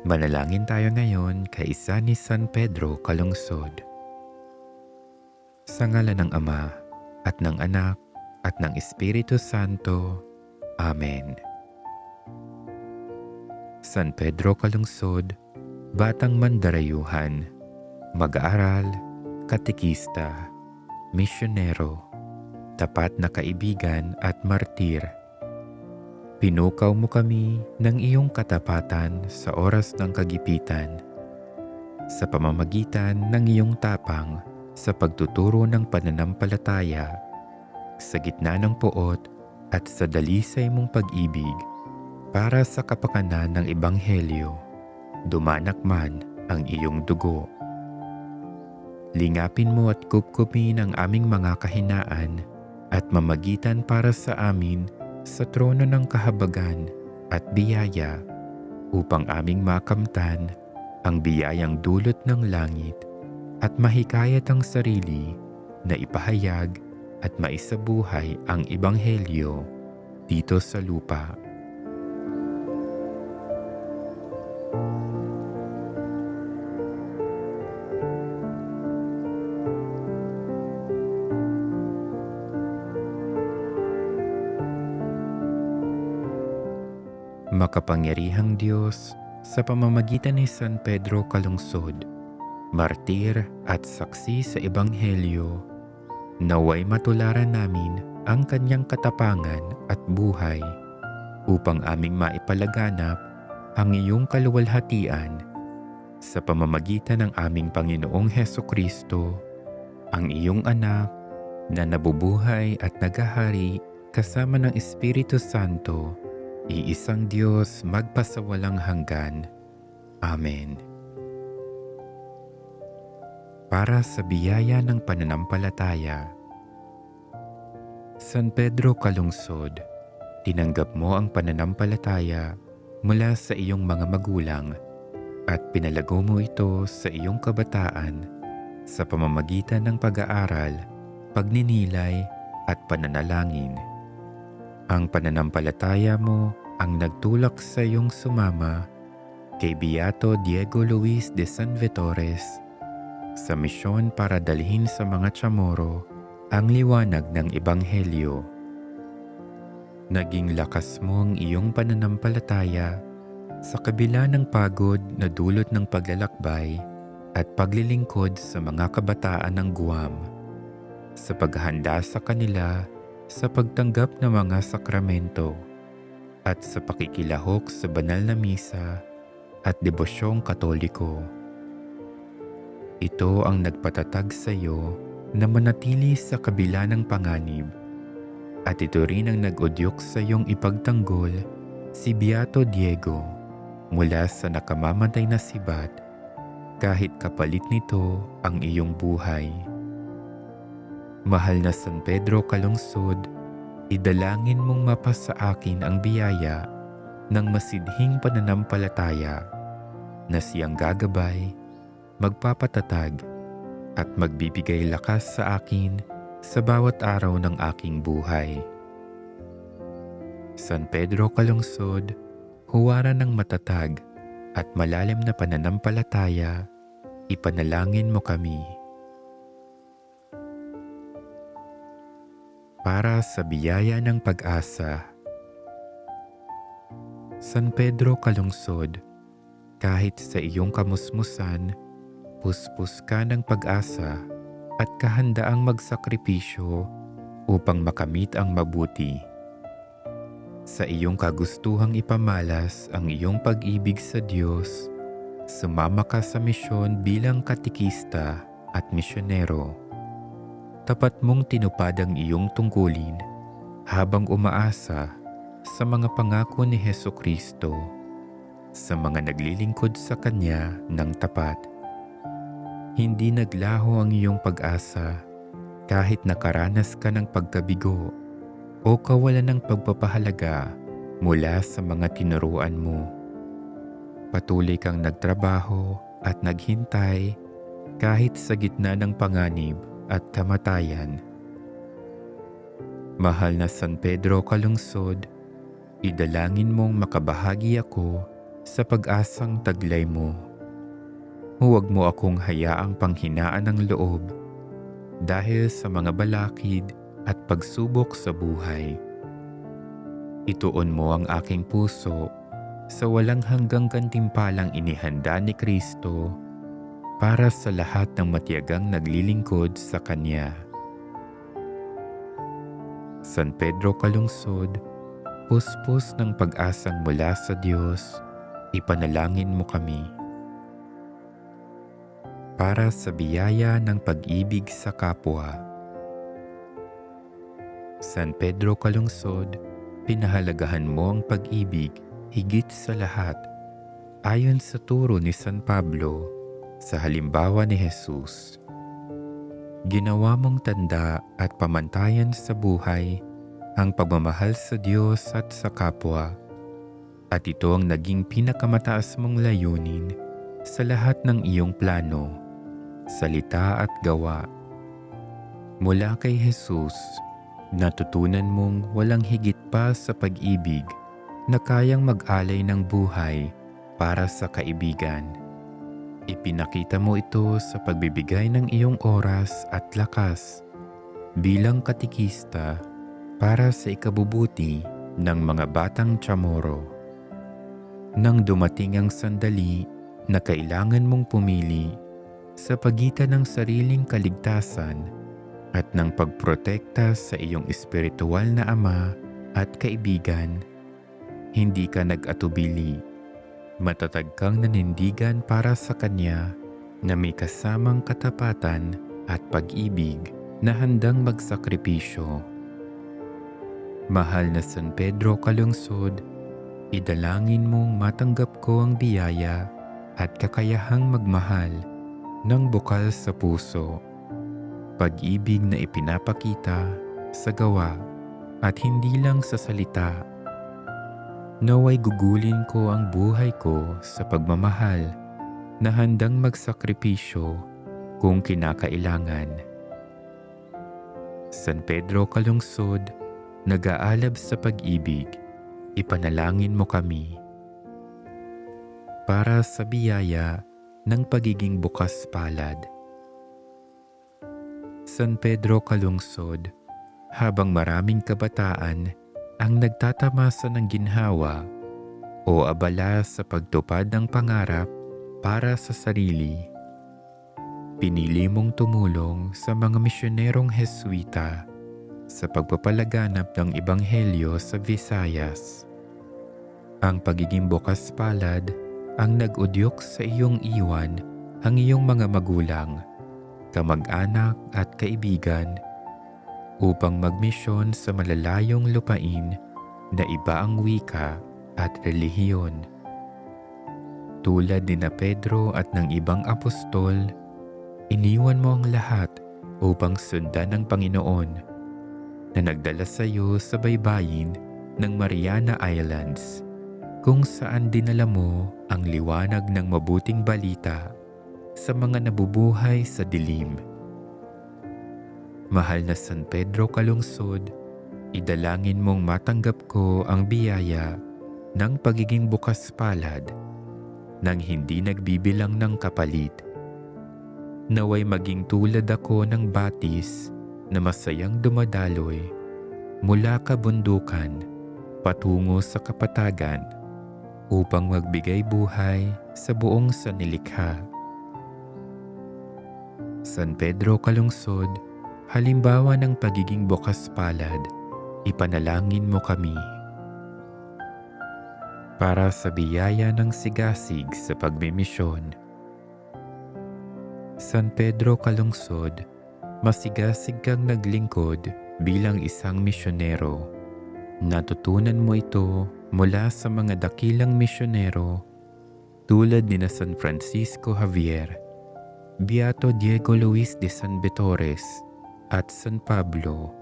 Manalangin tayo ngayon kay isa ni San Pedro Calungsod. Sa ngalan ng Ama, at ng Anak, at ng Espiritu Santo. Amen. San Pedro Calungsod, batang mandarayuhan, mag-aaral, katekista, misyonero, tapat na kaibigan at martir. Pinukaw mo kami ng iyong katapatan sa oras ng kagipitan, sa pamamagitan ng iyong tapang sa pagtuturo ng pananampalataya, sa gitna ng poot at sa dalisay mong pag-ibig para sa kapakanan ng Ebanghelyo, dumanak man ang iyong dugo. Lingapin mo at kupkupin ang aming mga kahinaan at mamagitan para sa amin sa trono ng kahabagan at biyaya upang aming makamtan ang biyayang dulot ng langit at mahikayat ang sarili na ipahayag at maisabuhay ang Ebanghelyo dito sa lupa. Makapangyarihang Diyos, sa pamamagitan ni San Pedro Calungsod, martir at saksi sa Ebanghelyo, naway matularan namin ang kanyang katapangan at buhay upang aming maipalaganap ang iyong kaluwalhatian sa pamamagitan ng aming Panginoong Hesukristo, ang iyong anak na nabubuhay at naghahari kasama ng Espiritu Santo, iisang Diyos magpasawalang hanggan. Amen. Para sa biyaya ng pananampalataya. San Pedro Calungsod, tinanggap mo ang pananampalataya mula sa iyong mga magulang at pinalago mo ito sa iyong kabataan sa pamamagitan ng pag-aaral, pagninilay at pananalangin. Ang pananampalataya mo ang nagtulak sa iyong sumama kay Beato Diego Luis de San Vitores sa misyon para dalhin sa mga Chamorro ang liwanag ng Ebanghelyo. Naging lakas mo ang iyong pananampalataya sa kabila ng pagod na dulot ng paglalakbay at paglilingkod sa mga kabataan ng Guam, sa paghahanda sa kanila sa pagtanggap ng mga sakramento at sa pakikilahok sa banal na misa at debosyong katoliko. Ito ang nagpatatag sa iyo na manatili sa kabila ng panganib, at ito rin ang nag-udyok sa iyong ipagtanggol si Beato Diego mula sa nakamamatay na sibat kahit kapalit nito ang iyong buhay. Mahal na San Pedro Calungsod, idalangin mong mapasa akin ang biyaya ng masidhing pananampalataya na siyang gagabay, magpapatatag at magbibigay lakas sa akin sa bawat araw ng aking buhay. San Pedro Calungsod, huwaran ng matatag at malalim na pananampalataya, ipanalangin mo kami. Para sa biyaya ng pag-asa. San Pedro Calungsod, kahit sa iyong kamusmusan, puspos ka ng pag-asa at kahandaang magsakripisyo upang makamit ang mabuti. Sa iyong kagustuhang ipamalas ang iyong pag-ibig sa Diyos, sumama ka sa misyon bilang katekista at misyonero. Tapat mong tinupad ang iyong tungkulin habang umaasa sa mga pangako ni Hesukristo, sa mga naglilingkod sa Kanya ng tapat. Hindi naglaho ang iyong pag-asa kahit nakaranas ka ng pagkabigo o kawalan ng pagpapahalaga mula sa mga tinuruan mo. Patuloy kang nagtrabaho at naghintay kahit sa gitna ng panganib at kamatayan. Mahal na San Pedro Calungsod, idalangin mong makabahagi ako sa pag-asang taglay mo. Huwag mo akong hayaang panghinaan ng loob dahil sa mga balakid at pagsubok sa buhay. Ituon mo ang aking puso sa walang hanggang gantimpalang inihanda ni Kristo para sa lahat ng matiyagang naglilingkod sa Kanya. San Pedro Calungsod, puspos ng pag-asang mula sa Diyos, ipanalangin mo kami. Para sa biyaya ng pag-ibig sa kapwa. San Pedro Calungsod, pinahalagahan mo ang pag-ibig higit sa lahat ayon sa turo ni San Pablo sa halimbawa ni Jesus. Ginawa mong tanda at pamantayan sa buhay ang pagmamahal sa Diyos at sa kapwa, at ito ang naging pinakamataas mong layunin sa lahat ng iyong plano, salita at gawa. Mula kay Jesus, natutunan mong walang higit pa sa pag-ibig na kayang mag-alay ng buhay para sa kaibigan. Ipinakita mo ito sa pagbibigay ng iyong oras at lakas bilang katikista para sa ikabubuti ng mga batang Chamorro. Nang dumating ang sandali na kailangan mong pumili sa pagitan ng sariling kaligtasan at ng pagprotekta sa iyong espiritual na ama at kaibigan, hindi ka nag-atubili. Matatag kang nanindigan para sa Kanya na may kasamang katapatan at pag-ibig na handang magsakripisyo. Mahal na San Pedro Calungsod, idalangin mong matanggap ko ang biyaya at kakayahang magmahal ng bukal sa puso. Pag-ibig na ipinapakita sa gawa at hindi lang sa salita. Naway gugulin ko ang buhay ko sa pagmamahal na handang magsakripisyo kung kinakailangan. San Pedro Calungsod, nag-aalab sa pag-ibig, ipanalangin mo kami. Para sa biyaya ng pagiging bukas palad. San Pedro Calungsod, habang maraming kabataan ang nagtatamasa ng ginhawa o abala sa pagtupad ng pangarap para sa sarili, pinili mong tumulong sa mga misyonerong Jesuita sa pagpapalaganap ng Ebanghelyo sa Visayas. Ang pagiging bukas palad ang nag-udyok sa iyong iwan ang iyong mga magulang, kamag-anak at kaibigan upang magmisyon sa malalayong lupain na iba ang wika at relihiyon. Tulad ni na Pedro at ng ibang apostol, iniwan mo ang lahat upang sundan ng Panginoon na nagdala sa iyo sa baybayin ng Mariana Islands, kung saan dinala mo ang liwanag ng mabuting balita sa mga nabubuhay sa dilim. Mahal na San Pedro Calungsod, idalangin mong matanggap ko ang biyaya ng pagiging bukas palad nang hindi nagbibilang ng kapalit. Naway maging tulad ako ng batis na masayang dumadaloy mula kabundukan patungo sa kapatagan upang magbigay buhay sa buong sanilikha. San Pedro Calungsod, halimbawa ng pagiging bukas palad, ipanalangin mo kami. Para sa biyaya ng sigasig sa pagmimisyon. San Pedro Calungsod, masigasig kang naglingkod bilang isang misyonero. Natutunan mo ito mula sa mga dakilang misyonero tulad ni na San Francisco Javier, Beato Diego Luis de San Vitores at San Pablo,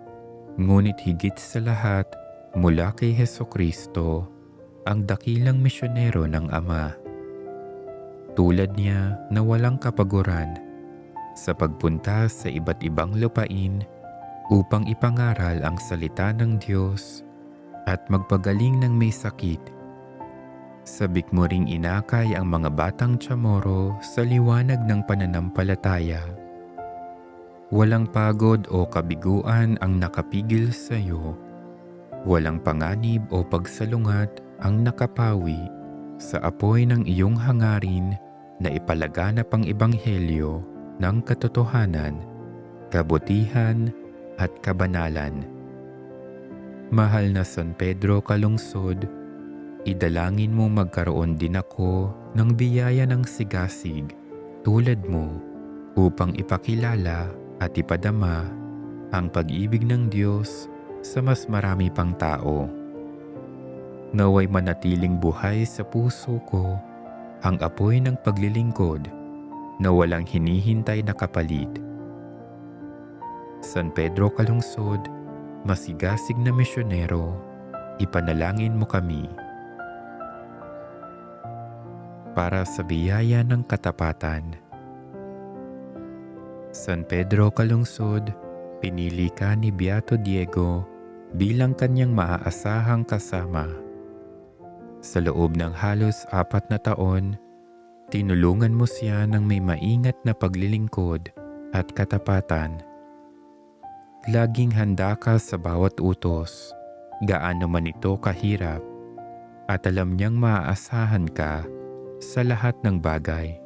ngunit higit sa lahat mula kay Hesukristo, ang dakilang misyonero ng Ama. Tulad niya na walang kapaguran sa pagpunta sa iba't ibang lupain upang ipangaral ang salita ng Diyos at magpagaling ng may sakit. Sabik mo ring inakay ang mga batang Chamorro sa liwanag ng pananampalataya. Walang pagod o kabiguan ang nakapigil sa iyo. Walang panganib o pagsalungat ang nakapawi sa apoy ng iyong hangarin na ipalaganap ang ebanghelyo ng katotohanan, kabutihan at kabanalan. Mahal na San Pedro Calungsod, idalangin mo magkaroon din ako ng biyaya ng sigasig tulad mo upang ipakilala at ipadama ang pag-ibig ng Diyos sa mas marami pang tao. Naway manatiling buhay sa puso ko ang apoy ng paglilingkod na walang hinihintay na kapalit. San Pedro Calungsod, masigasig na misyonero, ipanalangin mo kami. Para sa biyaya ng katapatan. San Pedro Calungsod, pinili ka ni Beato Diego bilang kanyang maaasahang kasama. Sa loob ng halos 4 na taon, tinulungan mo siya ng may maingat na paglilingkod at katapatan. Laging handa ka sa bawat utos, gaano man ito kahirap, at alam niyang maaasahan ka sa lahat ng bagay.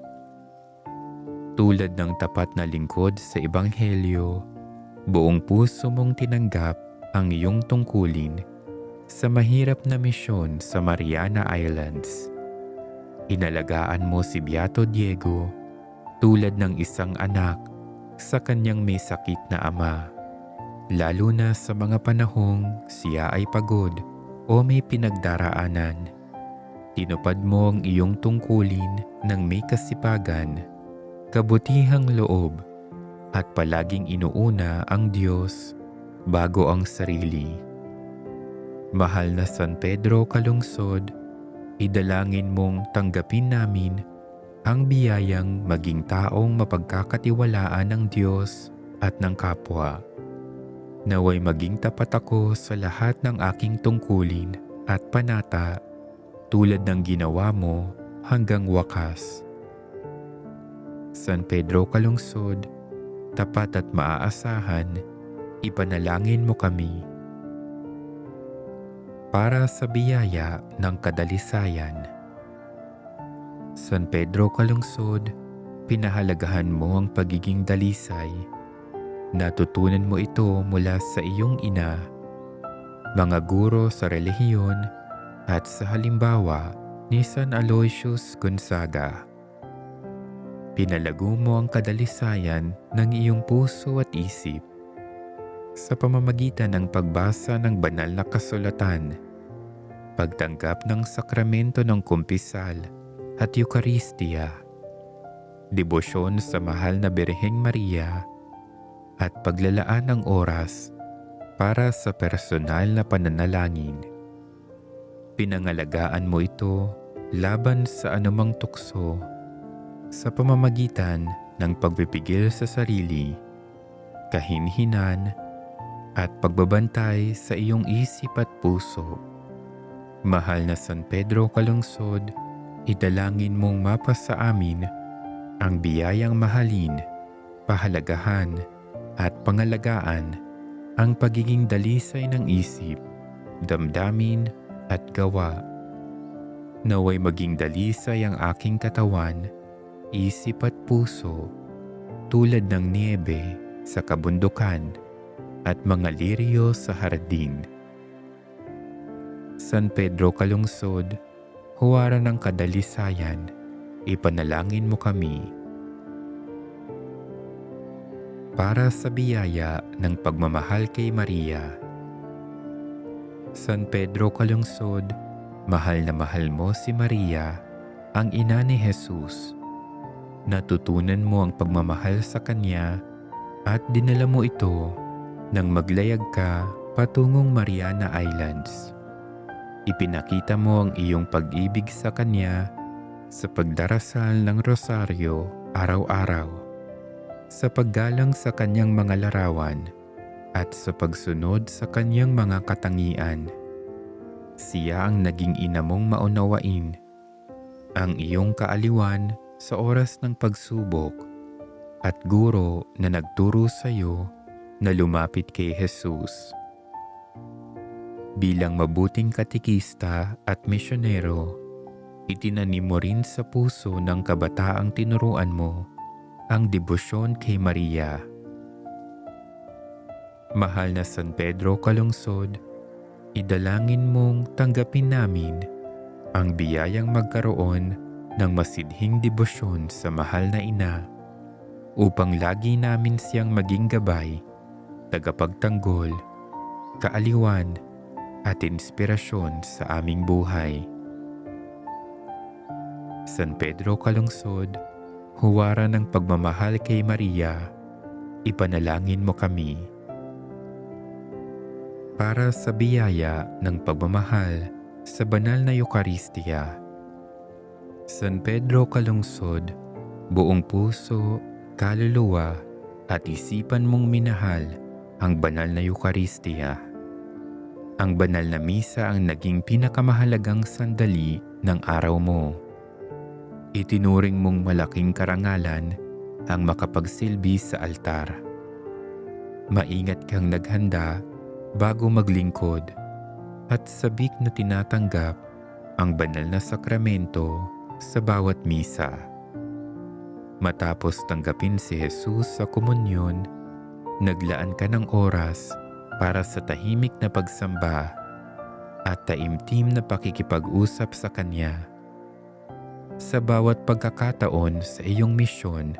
Tulad ng tapat na lingkod sa Ebanghelyo, buong puso mong tinanggap ang iyong tungkulin sa mahirap na misyon sa Mariana Islands. Inalagaan mo si Beato Diego tulad ng isang anak sa kanyang may sakit na ama, lalo na sa mga panahong siya ay pagod o may pinagdaraanan. Tinupad mo ang iyong tungkulin ng may kasipagan, kabutihang loob, at palaging inuuna ang Diyos bago ang sarili. Mahal na San Pedro Calungsod, idalangin mong tanggapin namin ang biyayang maging taong mapagkakatiwalaan ng Diyos at ng kapwa. Naway maging tapat ako sa lahat ng aking tungkulin at panata tulad ng ginawa mo hanggang wakas. San Pedro Calungsod, tapat at maaasahan, ipanalangin mo kami. Para sa biyaya ng kadalisayan. San Pedro Calungsod, pinahalagahan mo ang pagiging dalisay. Natutunan mo ito mula sa iyong ina, mga guro sa relihiyon, at sa halimbawa ni San Aloysius Gonzaga. Pinalago mo ang kadalisayan ng iyong puso at isip sa pamamagitan ng pagbasa ng banal na kasulatan, pagtanggap ng sakramento ng kumpisal at Eucharistia, debosyon sa mahal na Birheng Maria, at paglalaan ng oras para sa personal na pananalangin. Pinangalagaan mo ito laban sa anumang tukso sa pamamagitan ng pagpipigil sa sarili, kahinhinan, at pagbabantay sa iyong isip at puso. Mahal na San Pedro Calungsod, idalangin mong mapasa amin ang biyayang mahalin, pahalagahan, at pangalagaan ang pagiging dalisay ng isip, damdamin, at gawa. Naway maging dalisay ang aking katawan, isip at puso, tulad ng niebe sa kabundukan at mga liryo sa hardin. San Pedro Calungsod, huwara ng kadalisayan, ipanalangin mo kami. Para sa biyaya ng pagmamahal kay Maria. San Pedro Calungsod, mahal na mahal mo si Maria, ang ina ni Jesus. Natutunan mo ang pagmamahal sa kanya at dinala mo ito nang maglayag ka patungong Mariana Islands. Ipinakita mo ang iyong pag-ibig sa kanya sa pagdarasal ng rosaryo araw-araw, sa paggalang sa kanyang mga larawan, at sa pagsunod sa kanyang mga katangian. Siya ang naging ina mong maunawain ang iyong kaaliwan sa oras ng pagsubok at guro na nagturo sa iyo na lumapit kay Jesus. Bilang mabuting katikista at misyonero, itinanim mo rin sa puso ng kabataang tinuruan mo ang debosyon kay Maria. Mahal na San Pedro Calungsod, idalangin mong tanggapin namin ang biyayang magkaroon ng masidhing debosyon sa mahal na ina upang lagi namin siyang maging gabay, tagapagtanggol, kaaliwan at inspirasyon sa aming buhay. San Pedro Calungsod, huwara ng pagmamahal kay Maria, ipanalangin mo kami. Para sa biyaya ng pagmamahal sa banal na Eucharistia. San Pedro Calungsod, buong puso, kaluluwa at isipan mong minahal ang banal na Eucharistia. Ang banal na misa ang naging pinakamahalagang sandali ng araw mo. Itinuring mong malaking karangalan ang makapagsilbi sa altar. Maingat kang naghanda bago maglingkod at sabik na tinatanggap ang banal na sakramento sa bawat misa. Matapos tanggapin si Jesus sa komunyon, naglaan ka ng oras para sa tahimik na pagsamba at taimtim na pakikipag-usap sa Kanya. Sa bawat pagkakataon sa iyong misyon,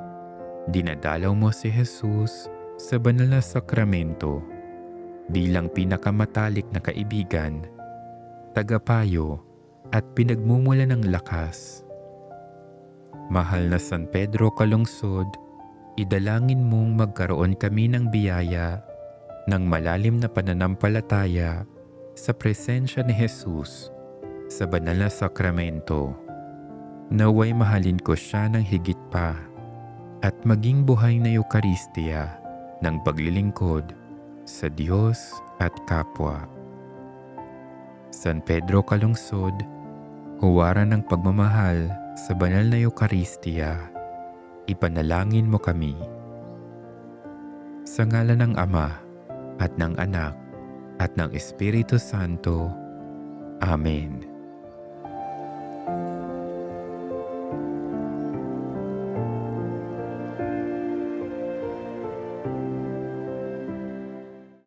dinadalaw mo si Jesus sa banal na sakramento bilang pinakamatalik na kaibigan, tagapayo at pinagmumula ng lakas. Mahal na San Pedro Calungsod, idalangin mong magkaroon kami ng biyaya ng malalim na pananampalataya sa presensya ni Jesus sa banal na sakramento. Naway mahalin ko siya ng higit pa at maging buhay na Eucharistia ng paglilingkod sa Diyos at kapwa. San Pedro Calungsod, huwara ng pagmamahal sa banal na Eucharistia, ipanalangin mo kami. Sa ngalan ng Ama at ng Anak at ng Espiritu Santo. Amen.